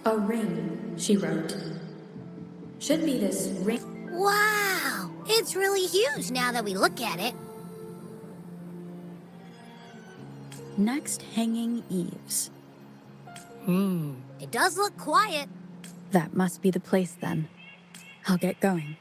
A ring, she wrote. Should be this ring. Wow! It's really huge now that we look at it. Next, hanging eaves. It does look quiet. That must be the place then. I'll get going.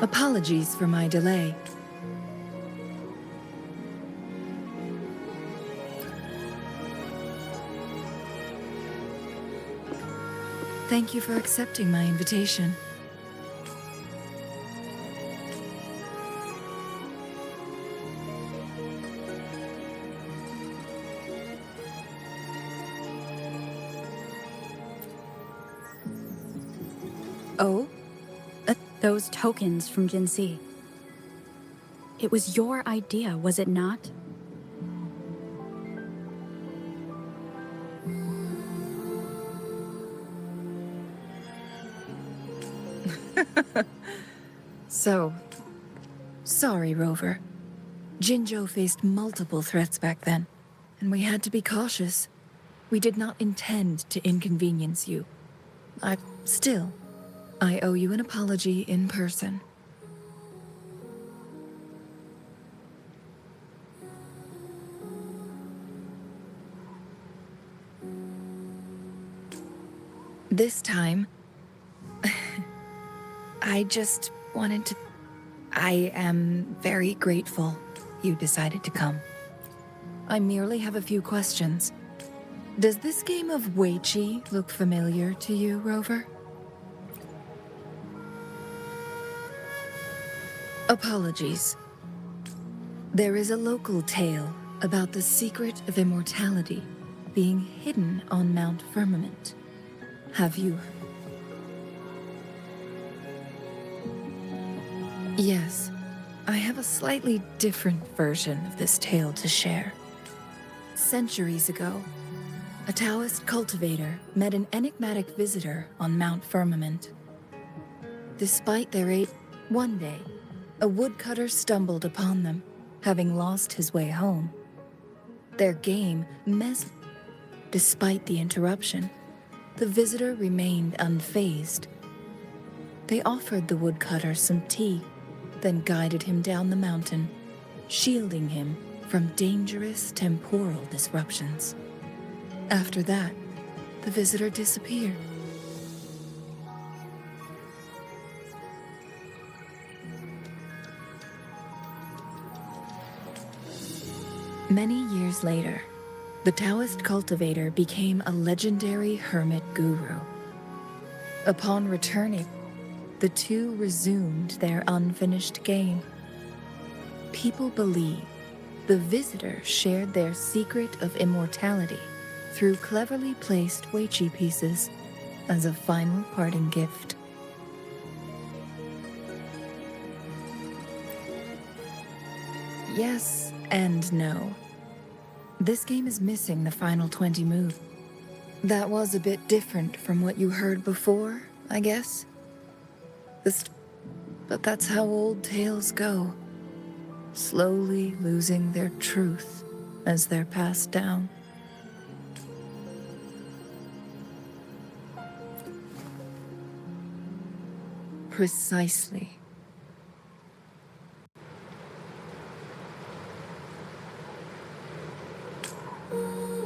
Apologies for my delay. Thank you for accepting my invitation. Oh? Those tokens from Jinxi. It was your idea, was it not? So, sorry, Rover. Jinzhou faced multiple threats back then, and we had to be cautious. We did not intend to inconvenience you. I owe you an apology in person. This time, I just wanted to... I am very grateful you decided to come. I merely have a few questions. Does this game of Weiqi look familiar to you, Rover? Apologies. There is a local tale about the secret of immortality being hidden on Mount Firmament. Have you? Yes, I have a slightly different version of this tale to share. Centuries ago, a Taoist cultivator met an enigmatic visitor on Mount Firmament. Despite their age, one day, a woodcutter stumbled upon them, having lost his way home. Their game Despite the interruption, the visitor remained unfazed. They offered the woodcutter some tea, then guided him down the mountain, shielding him from dangerous temporal disruptions. After that, the visitor disappeared. Many years later, the Taoist cultivator became a legendary hermit guru. Upon returning, the two resumed their unfinished game. People believe the visitor shared their secret of immortality through cleverly placed Weiqi pieces as a final parting gift. Yes and no. This game is missing the final 20 move. That was a bit different from what you heard before, I guess. But that's how old tales go. Slowly losing their truth as they're passed down. Precisely.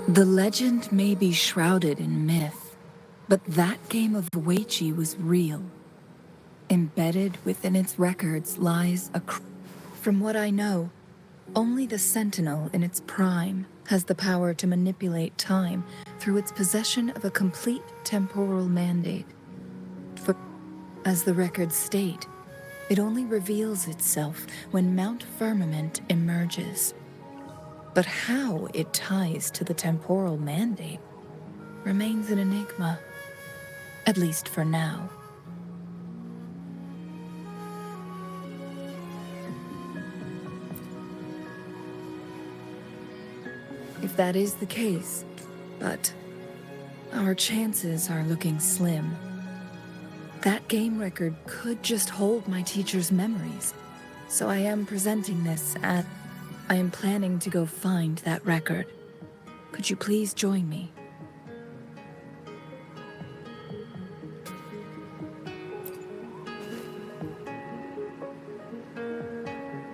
The legend may be shrouded in myth, but that game of Weiqi was real. Embedded within its records lies From what I know, only the Sentinel in its prime has the power to manipulate time through its possession of a complete temporal mandate. But, as the records state, it only reveals itself when Mount Firmament emerges. But how it ties to the temporal mandate remains an enigma, at least for now. If that is the case, but our chances are looking slim. That game record could just hold my teacher's memories, so I am presenting this at... I am planning to go find that record. Could you please join me?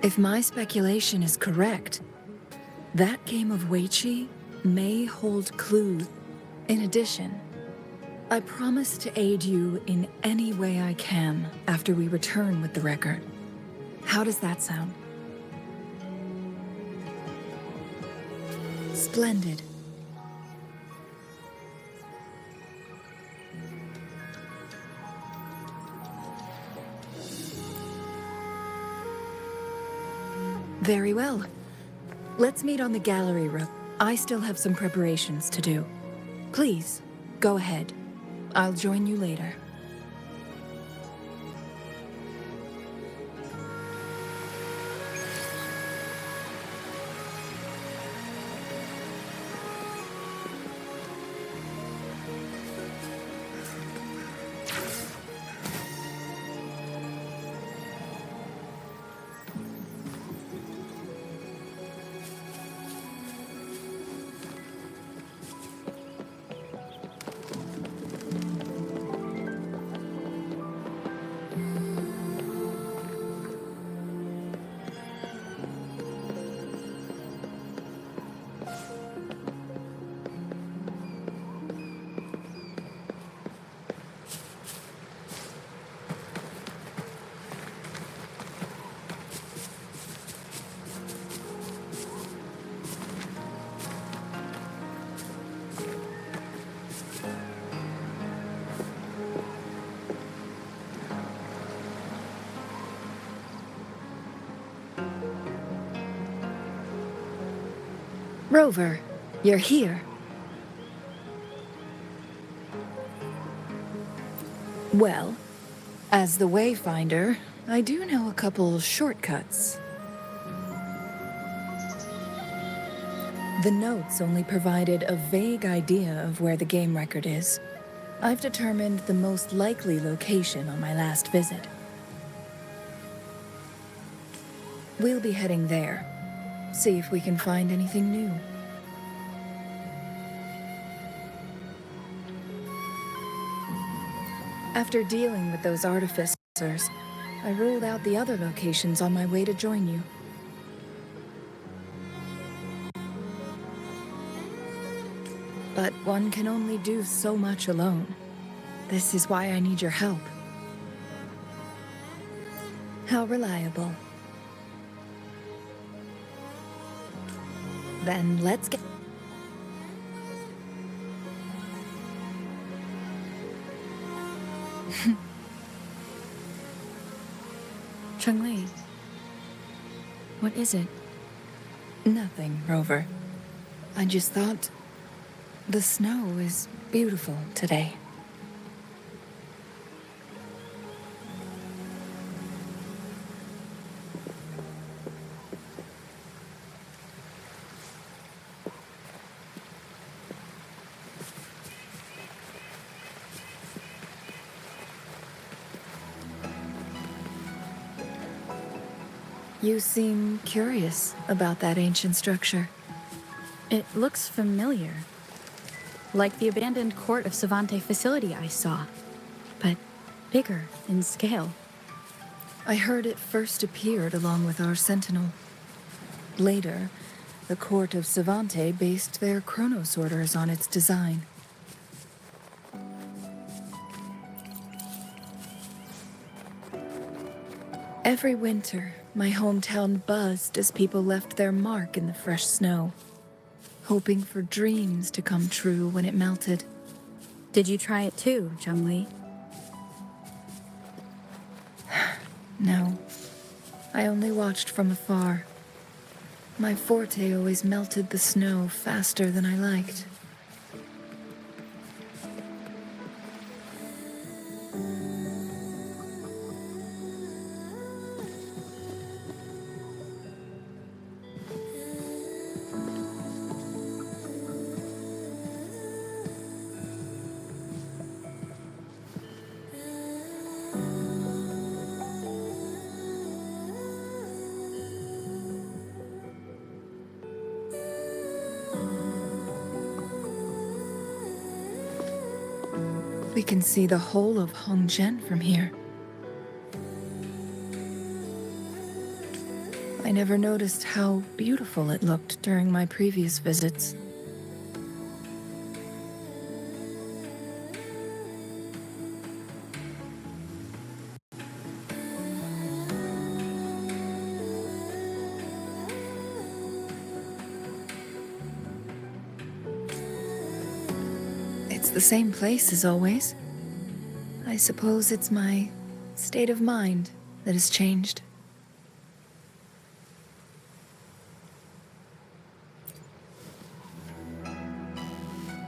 If my speculation is correct, that game of Weiqi may hold clues. In addition, I promise to aid you in any way I can after we return with the record. How does that sound? Splendid. Very well. Let's meet on the gallery room. I still have some preparations to do. Please, go ahead. I'll join you later. Rover, you're here. Well, as the Wayfinder, I do know a couple shortcuts. The notes only provided a vague idea of where the game record is. I've determined the most likely location on my last visit. We'll be heading there. See if we can find anything new. After dealing with those artificers, I ruled out the other locations on my way to join you. But one can only do so much alone. This is why I need your help. How reliable. Then let's get... Chun-Li, what is it? Nothing, Rover. I just thought the snow is beautiful today. You seem curious about that ancient structure. It looks familiar. Like the abandoned court of Savante facility I saw, but bigger in scale. I heard it first appeared along with our Sentinel. Later, the court of Savante based their Chronos orders on its design. Every winter, my hometown buzzed as people left their mark in the fresh snow, hoping for dreams to come true when it melted. Did you try it too, Chun-Li? No, I only watched from afar. My forte always melted the snow faster than I liked. We can see the whole of Hongzhen from here. I never noticed how beautiful it looked during my previous visits. It's the same place as always. I suppose it's my state of mind that has changed.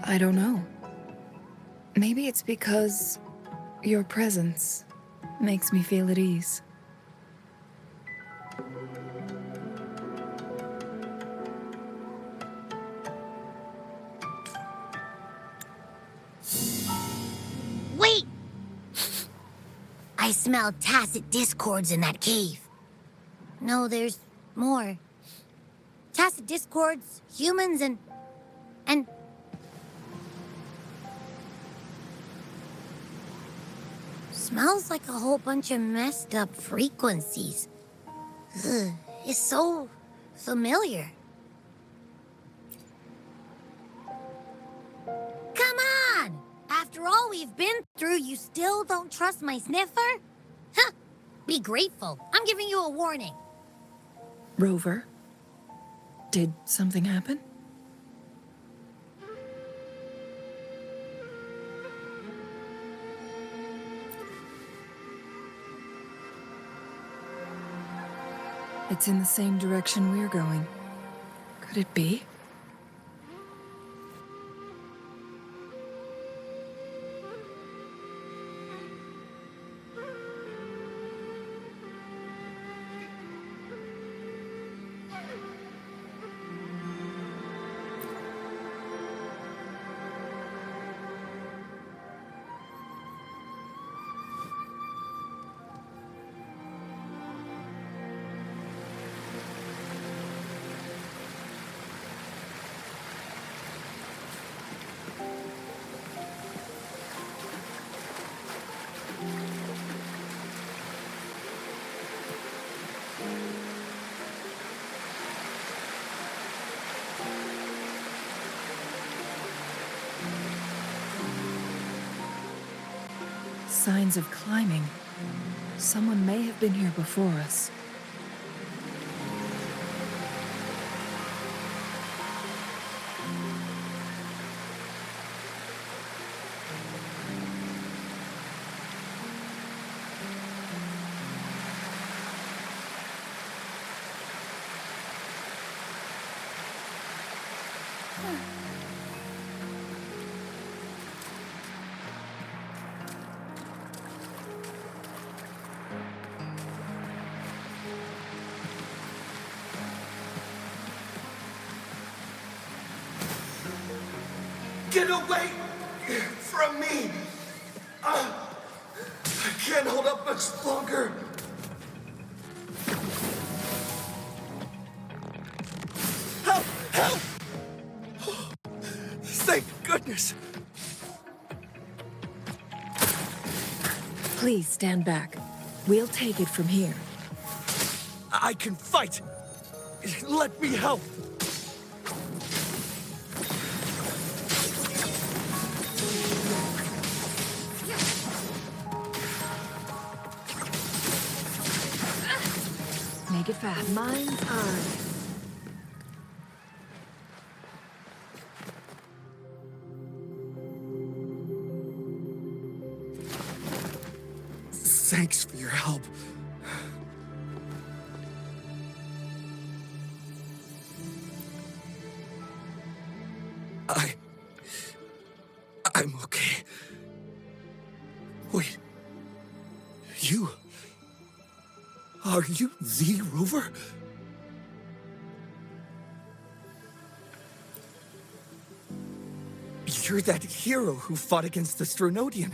I don't know. Maybe it's because your presence makes me feel at ease. Wait! I smell tacit discords in that cave. No, there's more. Tacit discords, humans, and... Smells like a whole bunch of messed up frequencies. Ugh, it's so familiar. all we've been through, you still don't trust my sniffer? Huh. Be grateful. I'm giving you a warning. Rover, did something happen? It's in the same direction we're going. Could it be? Signs of climbing. Someone may have been here before us. Get away from me! I can't hold up much longer. Help! Help! Thank goodness. Please stand back. We'll take it from here. I can fight. Let me help. Make it fast. Mind's eye. Thanks for your help. I'm okay. Wait. You... Are you the Rover? You're that hero who fought against the Stronodian.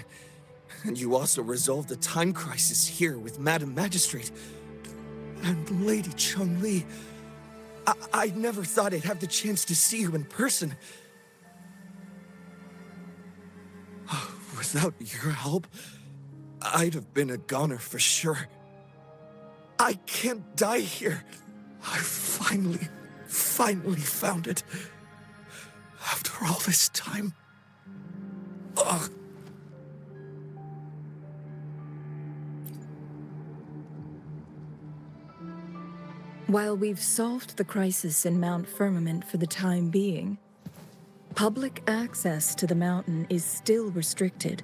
And you also resolved the time crisis here with Madam Magistrate. And Lady Chun-Li. I never thought I'd have the chance to see you in person. Without your help, I'd have been a goner for sure. I can't die here. I finally found it. After all this time. Ugh. While we've solved the crisis in Mount Firmament for the time being, public access to the mountain is still restricted.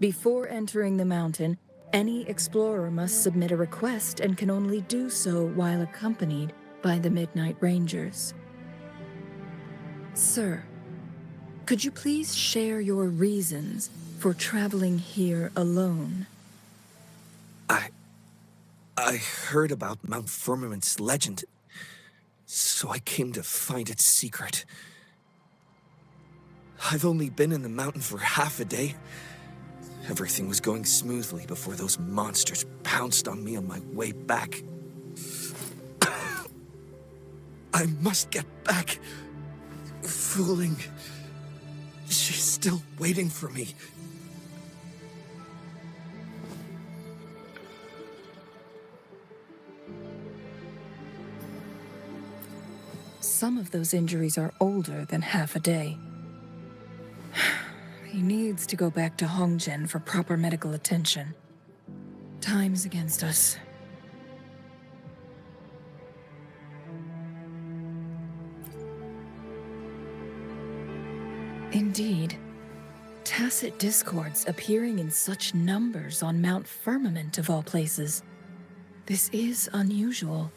Before entering the mountain, any explorer must submit a request and can only do so while accompanied by the Midnight Rangers. Sir, could you please share your reasons for traveling here alone? I heard about Mount Firmament's legend, so I came to find its secret. I've only been in the mountain for half a day. Everything was going smoothly before those monsters pounced on me on my way back. I must get back. Fooling. She's still waiting for me. Some of those injuries are older than half a day. He needs to go back to Hongjian for proper medical attention. Time's against us. Indeed. Tacit discords appearing in such numbers on Mount Firmament of all places. This is unusual,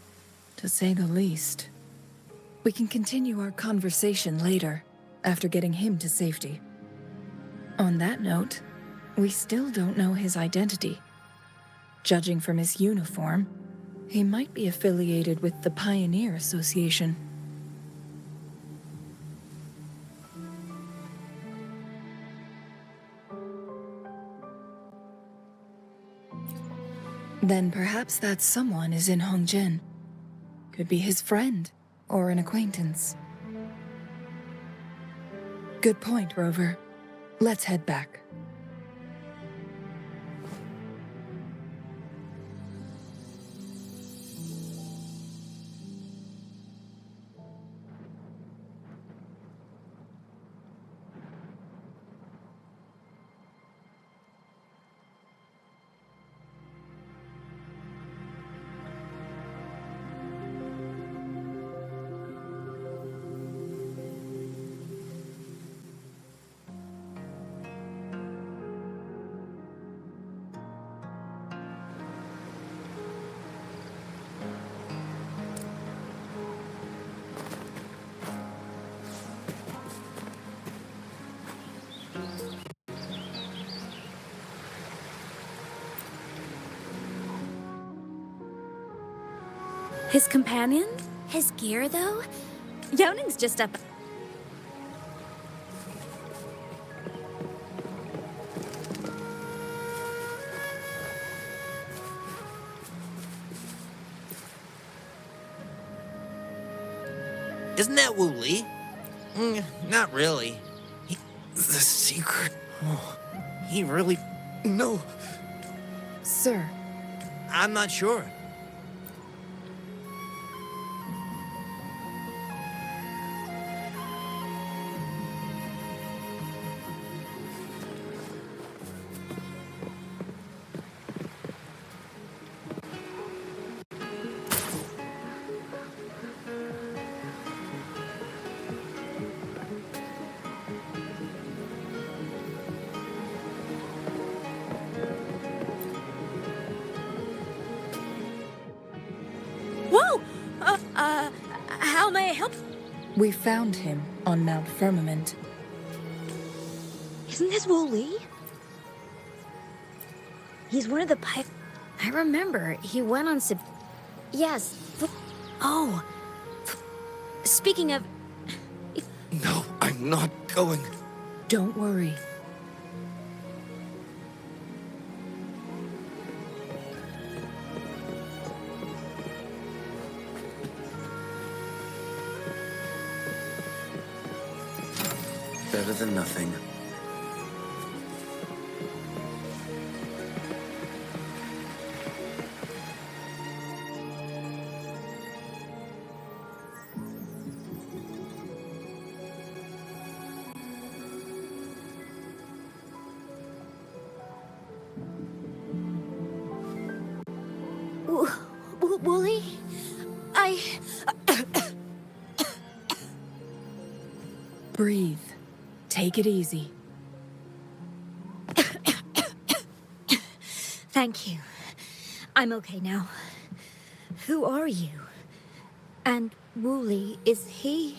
to say the least. We can continue our conversation later, after getting him to safety. On that note, we still don't know his identity. Judging from his uniform, he might be affiliated with the Pioneer Association. Then perhaps that someone is in Hongjian. Could be his friend, or an acquaintance. Good point, Rover. Let's head back. His companion? His gear, though? Youning's just up. Isn't that Wu Li? Not really. The secret. He really... No. Sir, I'm not sure. Whoa! How may I help? we found him on Mount Firmament. Isn't this Wu Li? He's one of the I remember, he went on Yes. Oh. Speaking of... No, I'm not going. Don't worry. Better than nothing. Wooly? Breathe. Take it easy. Thank you. I'm okay now. Who are you? And Wooly, is he...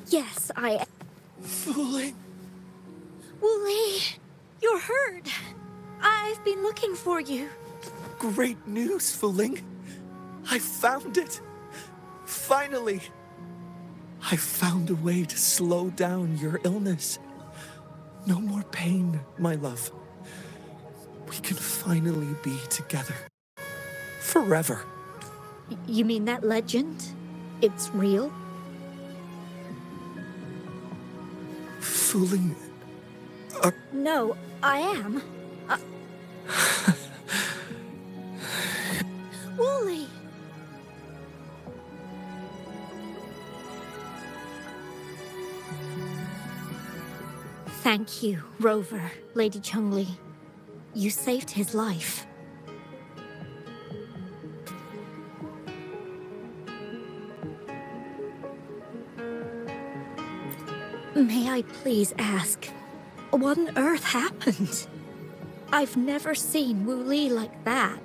Yes, Fooling. Wooly, you're hurt. I've been looking for you. Great news, Fooling. I found it. Finally. I found a way to slow down your illness. No more pain, my love. We can finally be together. Forever. You mean that legend? It's real? Fooling. No, I am. Wooly! Thank you, Rover, Lady Chungli. You saved his life. May I please ask, what on earth happened? I've never seen Wu Li like that.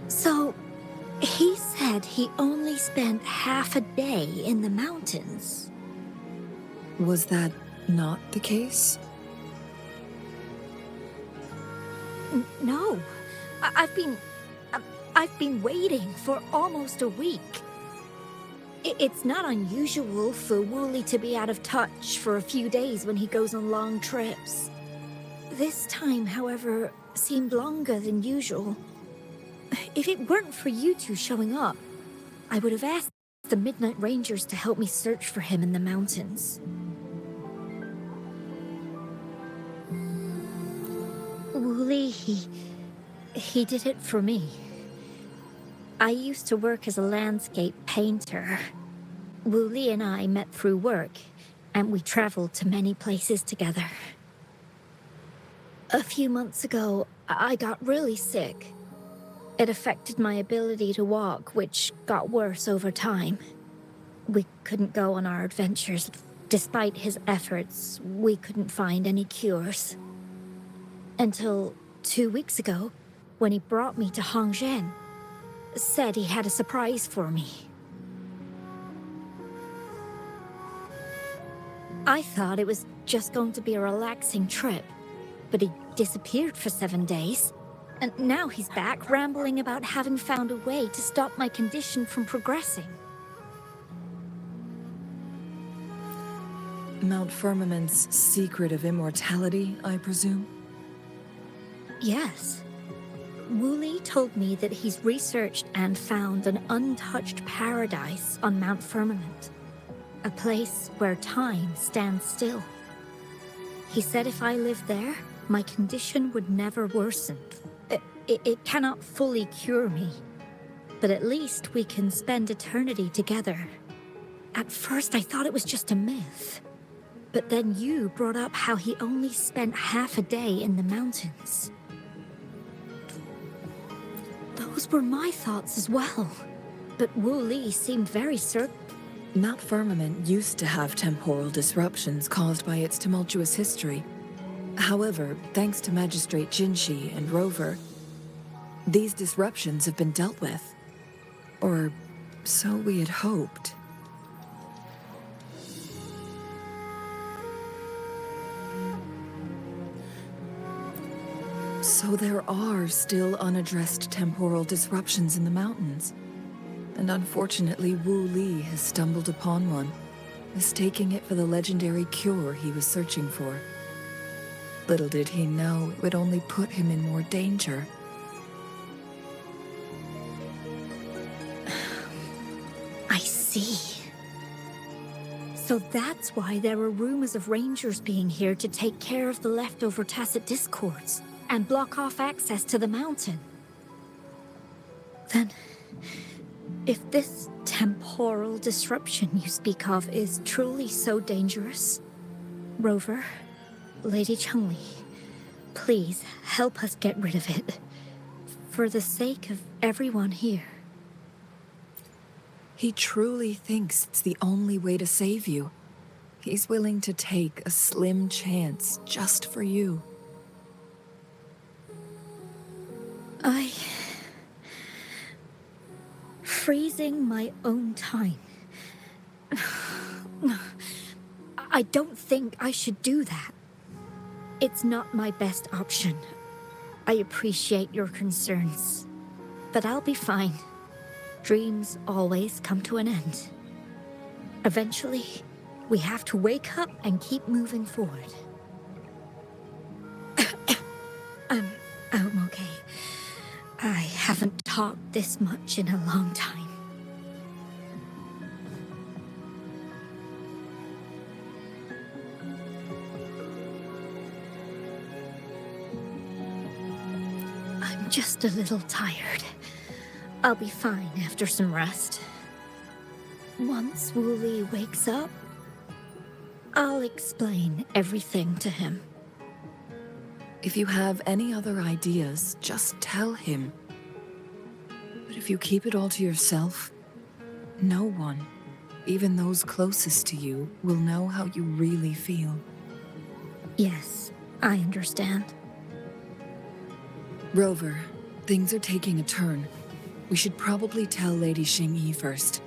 So, he said he only spent half a day in the mountains. Was that not the case? No. I've been waiting for almost a week. It's not unusual for Wooly to be out of touch for a few days when he goes on long trips. This time, however, seemed longer than usual. If it weren't for you two showing up, I would have asked the Midnight Rangers to help me search for him in the mountains. Wooly, he did it for me. I used to work as a landscape painter. Wooly and I met through work, and we traveled to many places together. A few months ago, I got really sick. It affected my ability to walk, which got worse over time. We couldn't go on our adventures. Despite his efforts, we couldn't find any cures. Until 2 weeks ago, when he brought me to Hongzhen. Said he had a surprise for me. I thought it was just going to be a relaxing trip, but he disappeared for 7 days. And now he's back rambling about having found a way to stop my condition from progressing. Mount Firmament's secret of immortality, I presume? Yes. Wooly told me that he's researched and found an untouched paradise on Mount Firmament. A place where time stands still. He said if I lived there, my condition would never worsen. It cannot fully cure me, but at least we can spend eternity together. At first I thought it was just a myth, but then you brought up how he only spent half a day in the mountains. Those were my thoughts as well, but Wu Li seemed very certain. Mount Firmament used to have temporal disruptions caused by its tumultuous history. However, thanks to Magistrate Jinshi and Rover, these disruptions have been dealt with. Or so we had hoped. So there are still unaddressed temporal disruptions in the mountains. And unfortunately, Wu Li has stumbled upon one, mistaking it for the legendary cure he was searching for. Little did he know it would only put him in more danger. I see. So that's why there were rumors of rangers being here to take care of the leftover tacit discords and block off access to the mountain. Then, if this temporal disruption you speak of is truly so dangerous, Rover, Lady Chungli, please help us get rid of it. For the sake of everyone here. He truly thinks it's the only way to save you. He's willing to take a slim chance just for you. Freezing my own time. I don't think I should do that. It's not my best option. I appreciate your concerns, but I'll be fine. Dreams always come to an end. Eventually, we have to wake up and keep moving forward. I'm okay. I haven't talked this much in a long time. I'm just a little tired. I'll be fine after some rest. Once Wooly wakes up, I'll explain everything to him. If you have any other ideas, just tell him. But if you keep it all to yourself, no one, even those closest to you, will know how you really feel. Yes, I understand. Rover, things are taking a turn. We should probably tell Lady Xingyi first.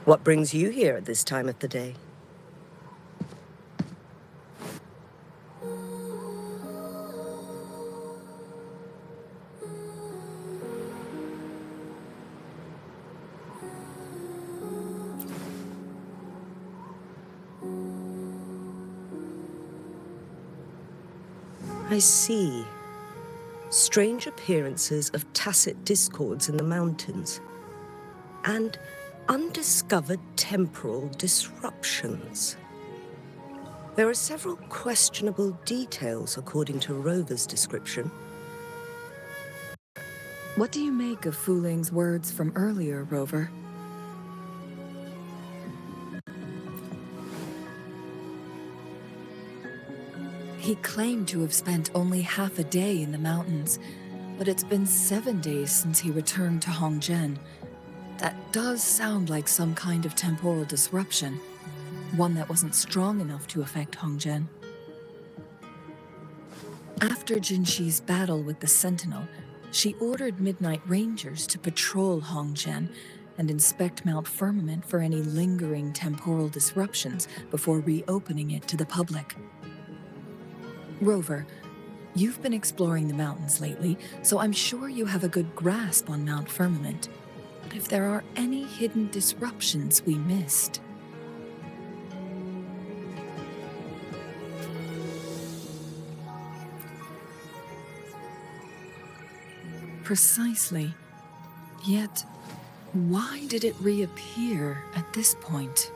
What brings you here at this time of the day? I see. Strange appearances of tacit discords in the mountains. And undiscovered temporal disruptions. There are several questionable details according to Rover's description. What do you make of Fu Ling's words from earlier, Rover? He claimed to have spent only half a day in the mountains, but it's been 7 days since he returned to Hongzhen. That does sound like some kind of temporal disruption, one that wasn't strong enough to affect Hongzhen. After Jinxi's battle with the Sentinel, she ordered Midnight Rangers to patrol Hongzhen and inspect Mount Firmament for any lingering temporal disruptions before reopening it to the public. Rover, you've been exploring the mountains lately, so I'm sure you have a good grasp on Mount Firmament. But if there are any hidden disruptions we missed... Precisely. Yet, why did it reappear at this point?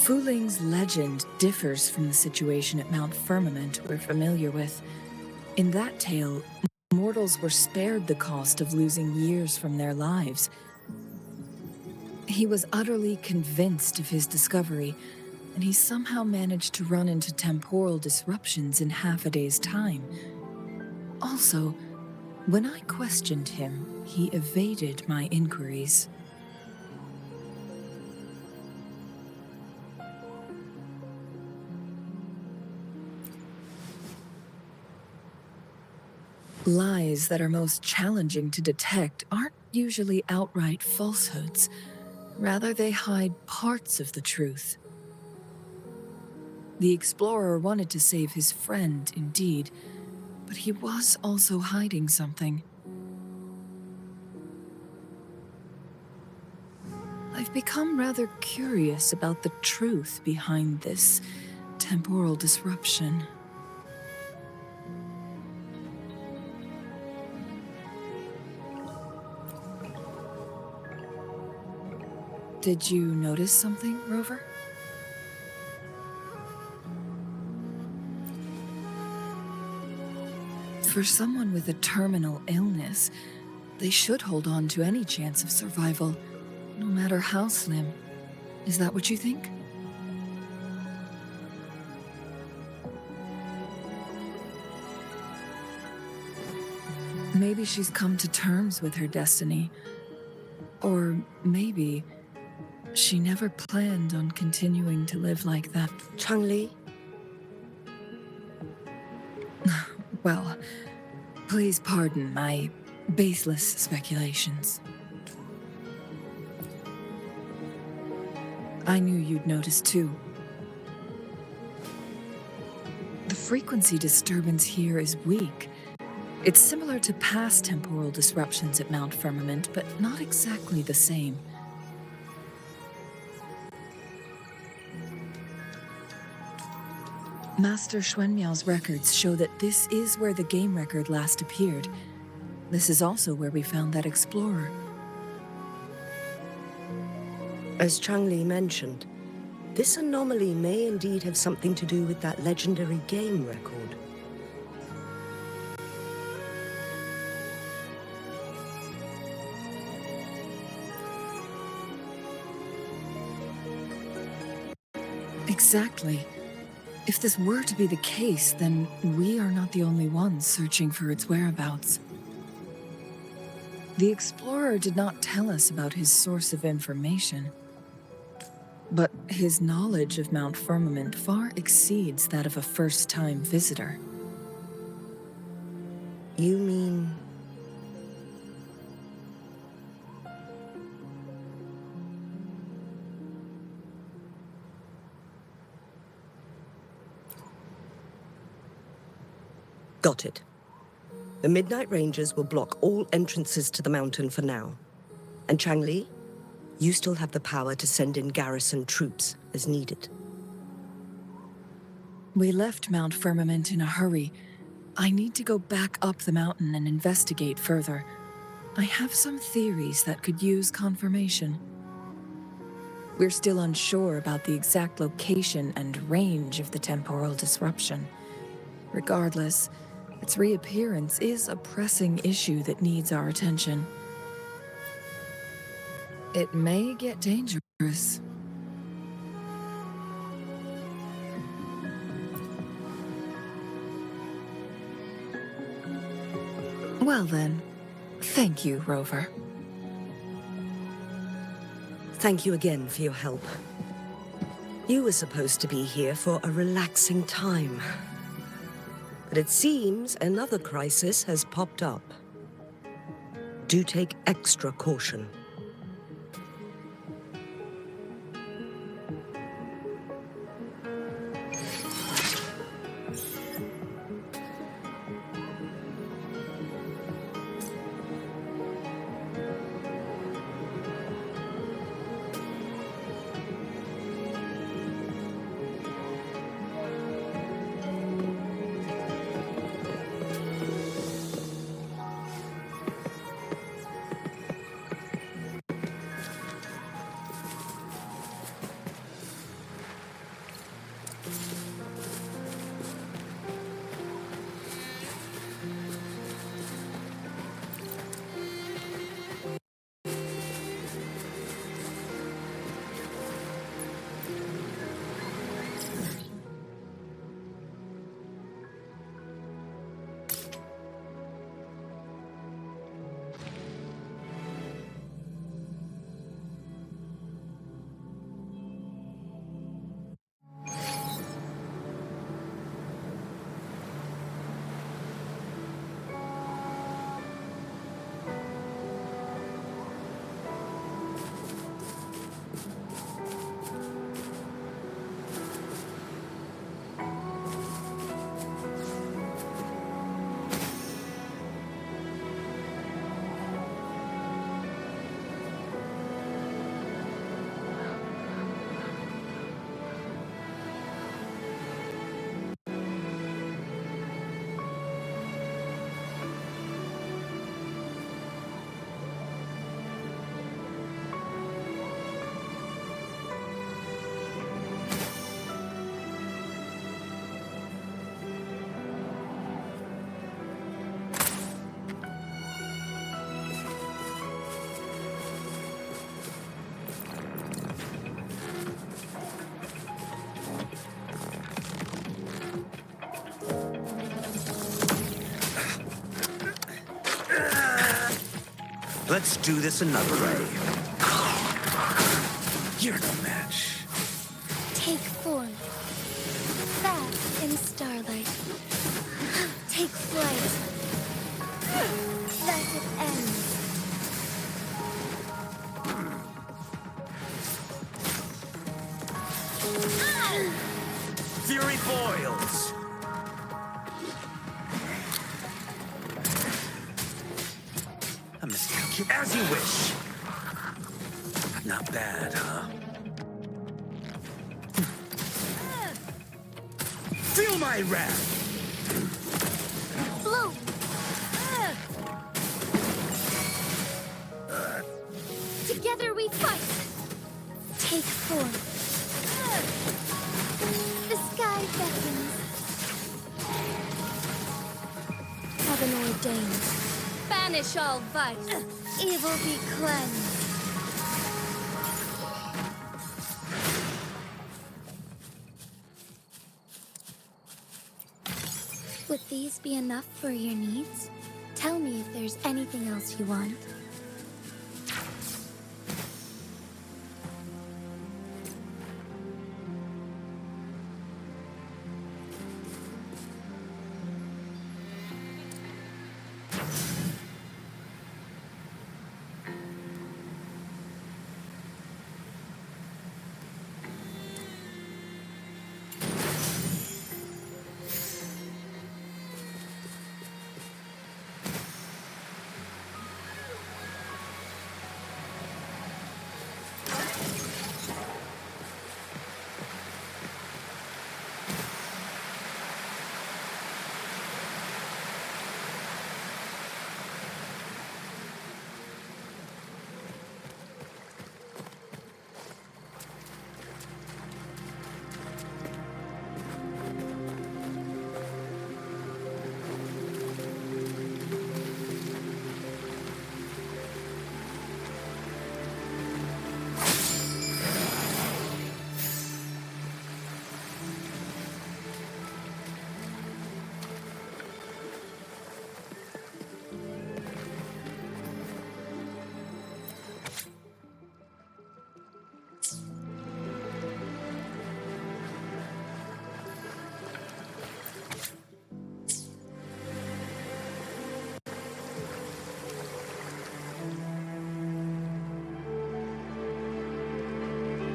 Fu Ling's legend differs from the situation at Mount Firmament we're familiar with. In that tale, mortals were spared the cost of losing years from their lives. He was utterly convinced of his discovery, and he somehow managed to run into temporal disruptions in half a day's time. Also, when I questioned him, he evaded my inquiries. Lies that are most challenging to detect aren't usually outright falsehoods. Rather, they hide parts of the truth. The explorer wanted to save his friend, indeed, but he was also hiding something. I've become rather curious about the truth behind this temporal disruption. Did you notice something, Rover? For someone with a terminal illness, they should hold on to any chance of survival, no matter how slim. Is that what you think? Maybe she's come to terms with her destiny. Or maybe she never planned on continuing to live like that. Changli? Well, please pardon my baseless speculations. I knew you'd notice too. The frequency disturbance here is weak. It's similar to past temporal disruptions at Mount Firmament, but not exactly the same. Master Xuanmiao's records show that this is where the game record last appeared. This is also where we found that explorer. As Changli mentioned, this anomaly may indeed have something to do with that legendary game record. Exactly. If this were to be the case, then we are not the only ones searching for its whereabouts. The explorer did not tell us about his source of information, but his knowledge of Mount Firmament far exceeds that of a first-time visitor. You mean... Got it. The Midnight Rangers will block all entrances to the mountain for now. And Changli, you still have the power to send in garrison troops as needed. We left Mount Firmament in a hurry. I need to go back up the mountain and investigate further. I have some theories that could use confirmation. We're still unsure about the exact location and range of the temporal disruption. Regardless, its reappearance is a pressing issue that needs our attention. It may get dangerous. Well then, thank you, Rover. Thank you again for your help. You were supposed to be here for a relaxing time. But it seems another crisis has popped up. Do take extra caution. Let's do this another way. You're no match. Take form. Fast in starlight. Take flight. Thus it ends. Fury boils. A mistake. As you wish. Not bad, huh? Feel my wrath! Blow. Together we fight. Take form. The sky beckons. Heaven ordains. Banish all vice. Evil be cleansed. Would these be enough for your needs? Tell me if there's anything else you want.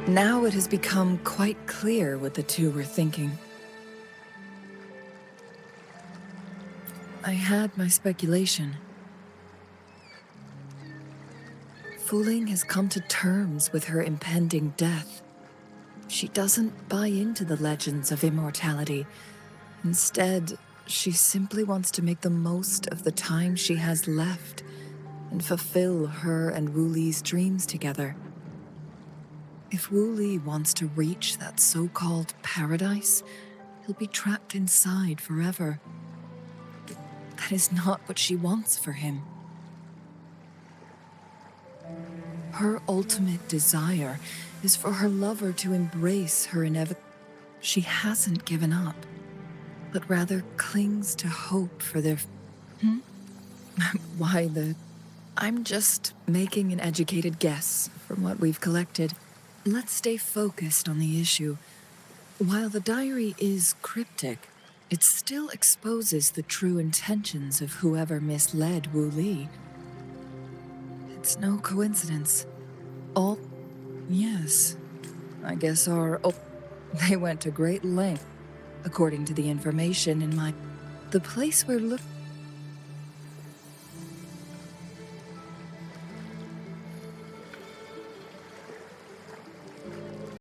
Now it has become quite clear what the two were thinking. I had my speculation. Fu Ling has come to terms with her impending death. She doesn't buy into the legends of immortality. Instead, she simply wants to make the most of the time she has left and fulfill her and Wu Li's dreams together. If Wu Li wants to reach that so-called paradise, he'll be trapped inside forever. That is not what she wants for him. Her ultimate desire is for her lover to embrace her inevitable. She hasn't given up, but rather clings to hope for their... Why the... I'm just making an educated guess from what we've collected. Let's stay focused on the issue. While the diary is cryptic, it still exposes the true intentions of whoever misled Wu Li. It's no coincidence. Yes. I guess they went to great length, according to the information in my... The place we're looking...